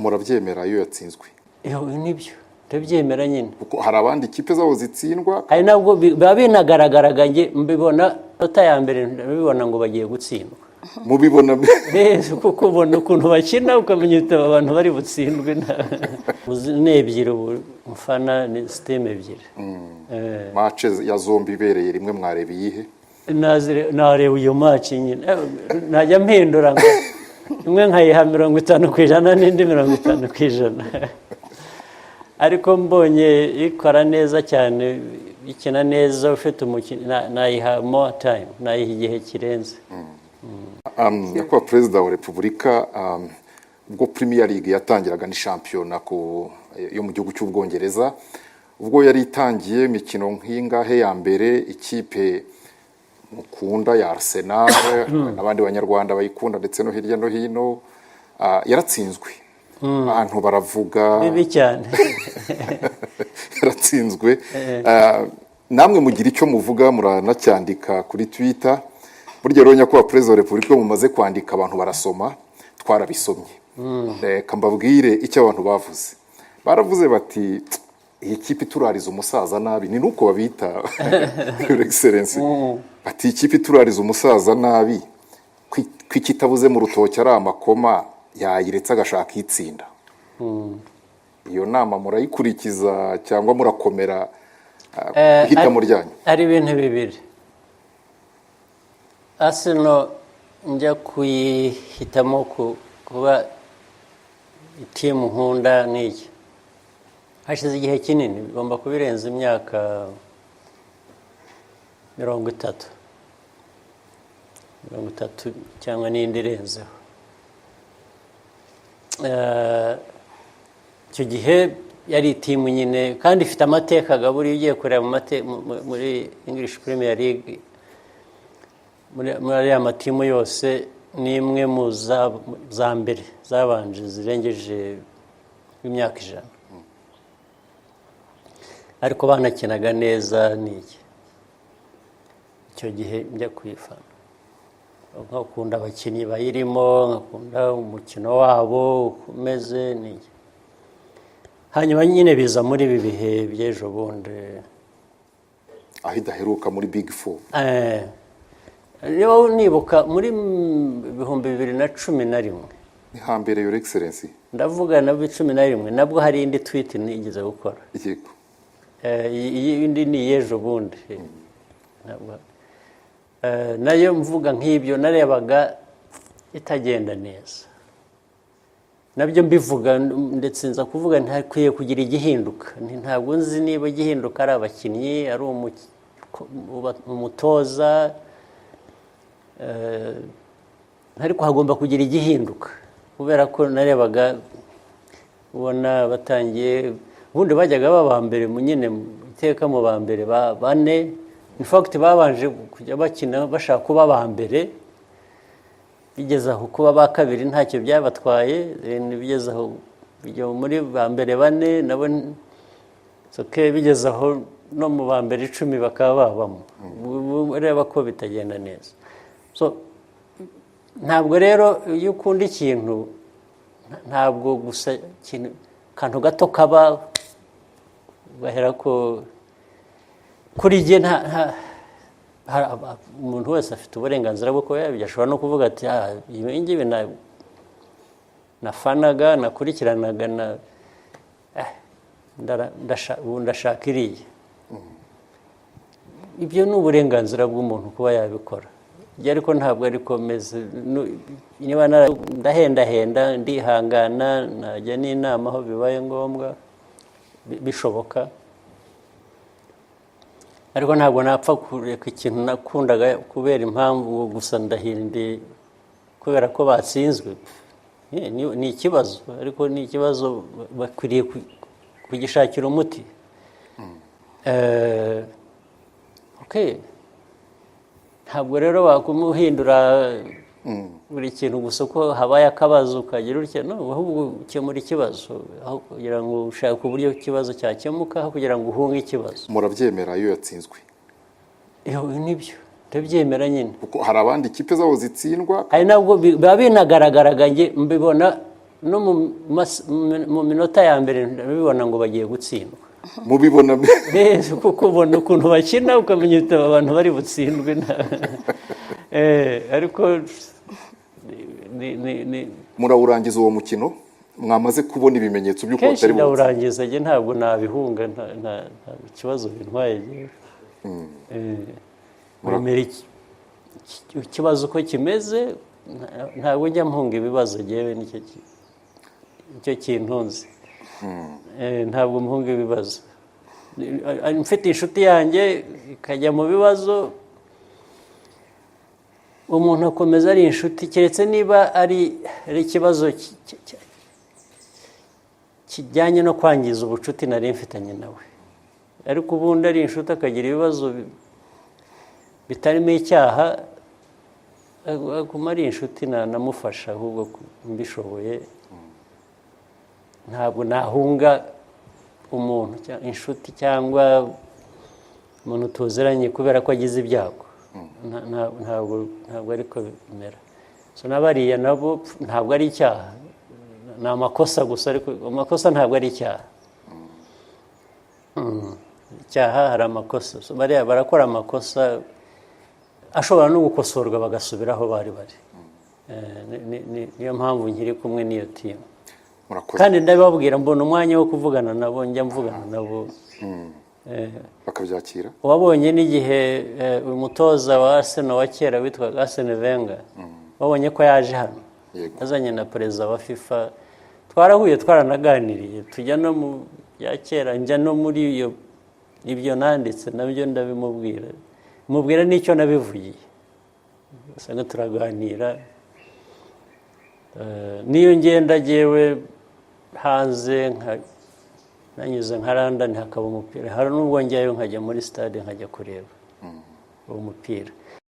murabyemera iyo yatsinzwe? Nibyo ndabyemera nyine, kuko hari abandi ikipe zabo zitsindwa, hari nabwo biba binagaragaraga nge mbibona nota ya mbere mbibona ngo bagiye gutsindwa. mubibona kuko ubona ukuntu bakina ukamenya uti abantu bari butsindwe n'ebyiri mufana ni system ebyiri. match ya zombi ibereye rimwe mwareba iyihe? nareba iyo match nyine najya mpindura ngo imwe nkayiha 50% n'indi 50%, ariko mbonye ikora neza cyane ikina neza ufite umukino nayiha more time, nayiha igihe kirenze. Nyakubahwa Perezida wa Repubulika, ubwo Premier League yatangiraga ni shampiyona yo mu gihugu cy'Ubwongereza, ubwo yari itangiye imikino nk'ingahe ya mbere ikipe mukunda ya Arsenal n'abandi banyarwanda bayikunda ndetse no hirya no hino yaratsinzwe. Abantu baravuga bibi cyane yaratsinzwe. Namwe mugira icyo muvuga muranacyandika kuri Twitter. Burya rero Nyakubahwa Perezida wa Repubulika mumaze kwandika abantu barasoma, twarabisomye. Reka mbabwire icyo abantu bavuze. Baravuze bati iyi kipe turariza umusaza nabi, ni nuko babita Your Excellency. Bati ikipe turariza umusaza nabi, kwikitabuze mu rutoki ari amakoma yayiretse agashaka itsinda. Iyo nama murayikurikiza cyangwa murakomera hitamo ryanyu? Ari ibintu bibiri. Arsenal njya kuyihitamo kuba timu nkunda n'iki, hashize igihe kinini, bigomba kubirenza imyaka 30 cyangwa n'indi irenzeho. Icyo gihe yari timu nyine kandi ifite amateka gaburi ugiye kureba muri English Premier League, muri ya matimu yose ni imwe mu za mbere zabanje zirengeje imyaka 100, ariko banakinaga neza n'iki. Icyo gihe njya kuyifana, nkakunda abakinnyi bayirimo, nkakunda umukino wabo umeze n'iki. Hanyuma nyine biza muri ibi bihe by'ejo bundi aho idaheruka muri Big Four. Niba nibuka muri 2011 ni hambere Your Excellency, ndavuga na 2011 nabwo hari indi tweet nigeze gukora. Yego. Indi ni yejo bundi. Nayo mvuga nk'ibyo narebaga itagenda neza, nabyo mbivuga ndetse nza kuvuga ntakwiye kugira igihinduka. Ntabwo nzi niba igihinduka ari abakinnyi, ari umutoza, ariko hagomba kugira igihinduka, kubera ko narebaga ubona batangiye ubundi bajyaga baba mbere nyine iteka mu ba mbere bane. In fact babanje kujya bakina bashaka kuba ba mbere, bigeze aho kuba ba kabiri ntacyo byabatwaye, bigeze aho muri ba mbere bane nabo bigeze aho no mu ba mbere 10 bakaba babamo. Ureba ko bitagenda neza. So ntabwo rero iyo ukunda ikintu ntabwo gusa kantu gato kaba bahera ko kuri jye umuntu wese afite uburenganzira bwo kuba yabishobora no kuvuga ati ibi ngibi nafanaga nakurikiranaga ndashaka iriya. Ibyo ni uburenganzira bw'umuntu kuba yabikora, ariko ntabwo ariko meze. Niba ndahendahenda ndihangana najya n'inama aho bibaye ngombwa bishoboka, ariko ntabwo napfa kureka ikintu nakundaga kubera impamvu gusa ndahindi kubera ko batsinzwe. Ni ikibazo, ariko ni ikibazo bakwiriye kugishakira umuti. Ntabwo rero wakumuhindura buri kintu gusa ko habaye akabazo ukagira utya, no, ahubwo ukemura ikibazo aho kugira ngo ushake uburyo ikibazo cyakemuka aho kugira ngo uhunge ikibazo. Murabyemera iyo yatsinzwe? Nibyo ndabyemera nyine, kuko hari abandi ikipe zabo zitsindwa, hari nabwo biba binagaragaraga nge mbibona no mu minota ya mbere ndabibona ngo bagiye gutsindwa. mubibona Kuko ubona ukuntu bakina ukamenya uti aba bantu bari butsindwe. Ariko murawurangiza uwo mukino mwamaze kubona ibimenyetso by'uko kenshi batari mu ndawurangiza njye ntabwo nabihunga nta ikibazo bintwaye. Mwemera ikibazo uko kimeze, ntabwo njya mpunga ibibazo njyewe nicyo kintunze. Ntabwo mpunga ibibazo. Mfite inshuti yanjye ikajya mu bibazo, umuntu akomeza ari inshuti keretse niba ari ikibazo kijyanye no kwangiza ubucuti nari mfitanye nawe. Ariko ubundi ari inshuti akagira ibibazo bitarimo icyaha, aguma ari inshuti namufasha ahubwo mbishoboye. Ntabwo nahunga umuntu inshuti cyangwa umuntu tuziranye kubera ko agize ibyago. Ntabwo ariko bimera. So n'abariya nabo ntabwo ari icyaha, ni amakosa gusa, ariko amakosa ntabwo ari icyaha. Icyaha hari amakosa, bariya barakora amakosa ashobora no gukosorwa bagasubira aho bari bari. Niyo mpamvu nkiri kumwe n'iyo timu. Kandi ndababwira mbona umwanya wo kuvugana nabo, njya mvugana nabo bakabyakira. Wabonye n'igihe umutoza wa Arsenal wa kera witwaga Arsene Wenger, wabonye ko yaje hano azanye na perezida wa FIFA, twarahuye twaranaganiriye, tujya no mu bya kera, njya no muri ibyo nanditse nabyo ndabimubwira, mubwira n'icyo nabivugiye, usanga turaganira. Niyo ngenda jyewe hanze nanyuze nka London hakaba umupira, hari n'ubwo njyayo nkajya muri stade nkajya kureba uwo mupira.